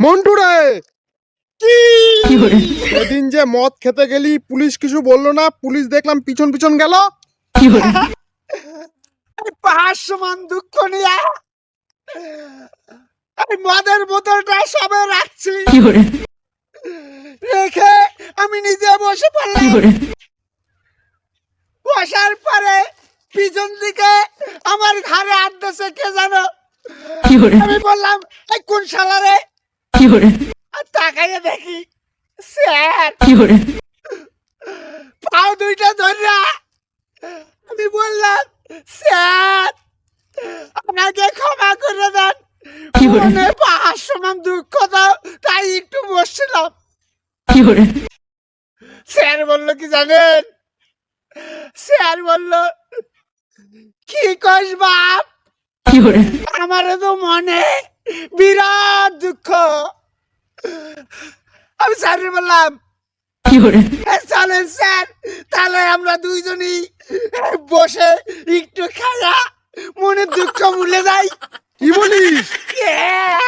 মন্টু রে, কি করে সেদিন যে মদ খেতে গেলি পুলিশ কিছু বললো না? পুলিশ দেখলাম পিছন পিছন গেল। কি করে পাহাড় সমান দুঃখ নিয়ে এই মদের বোতলটা সবে রাখছি, কি করে রেখে আমি নিজে বসে কি পড়লাম। করে বসার পরে পিছন দিকে আমার ঘাড়ে হাত দিয়েছে কে জানো। কি করে আমি বললাম এই কোন শালা রে? কি করে আর তাকাইয়ে দেখি স্যার। কি করে পাও দুইটা ধরিয়া আমি বললাম স্যার আমাকে ক্ষমা করে দেন, কি করে? মনে পাহাড় সমান দুঃখ দাও, তাই একটু বসছিলাম। কি করে স্যার বললো কি জানেন? স্যার বললো কি কইস বাপ, কি করে আমারও তো মনে বিরাট দুঃখ। আমি স্যারকে বললাম কি করে চলেন স্যার, তাহলে আমরা দুইজনই বসে একটু খায়া মনে দুঃখ ভুলে যাই। কি বলিস? Yeah!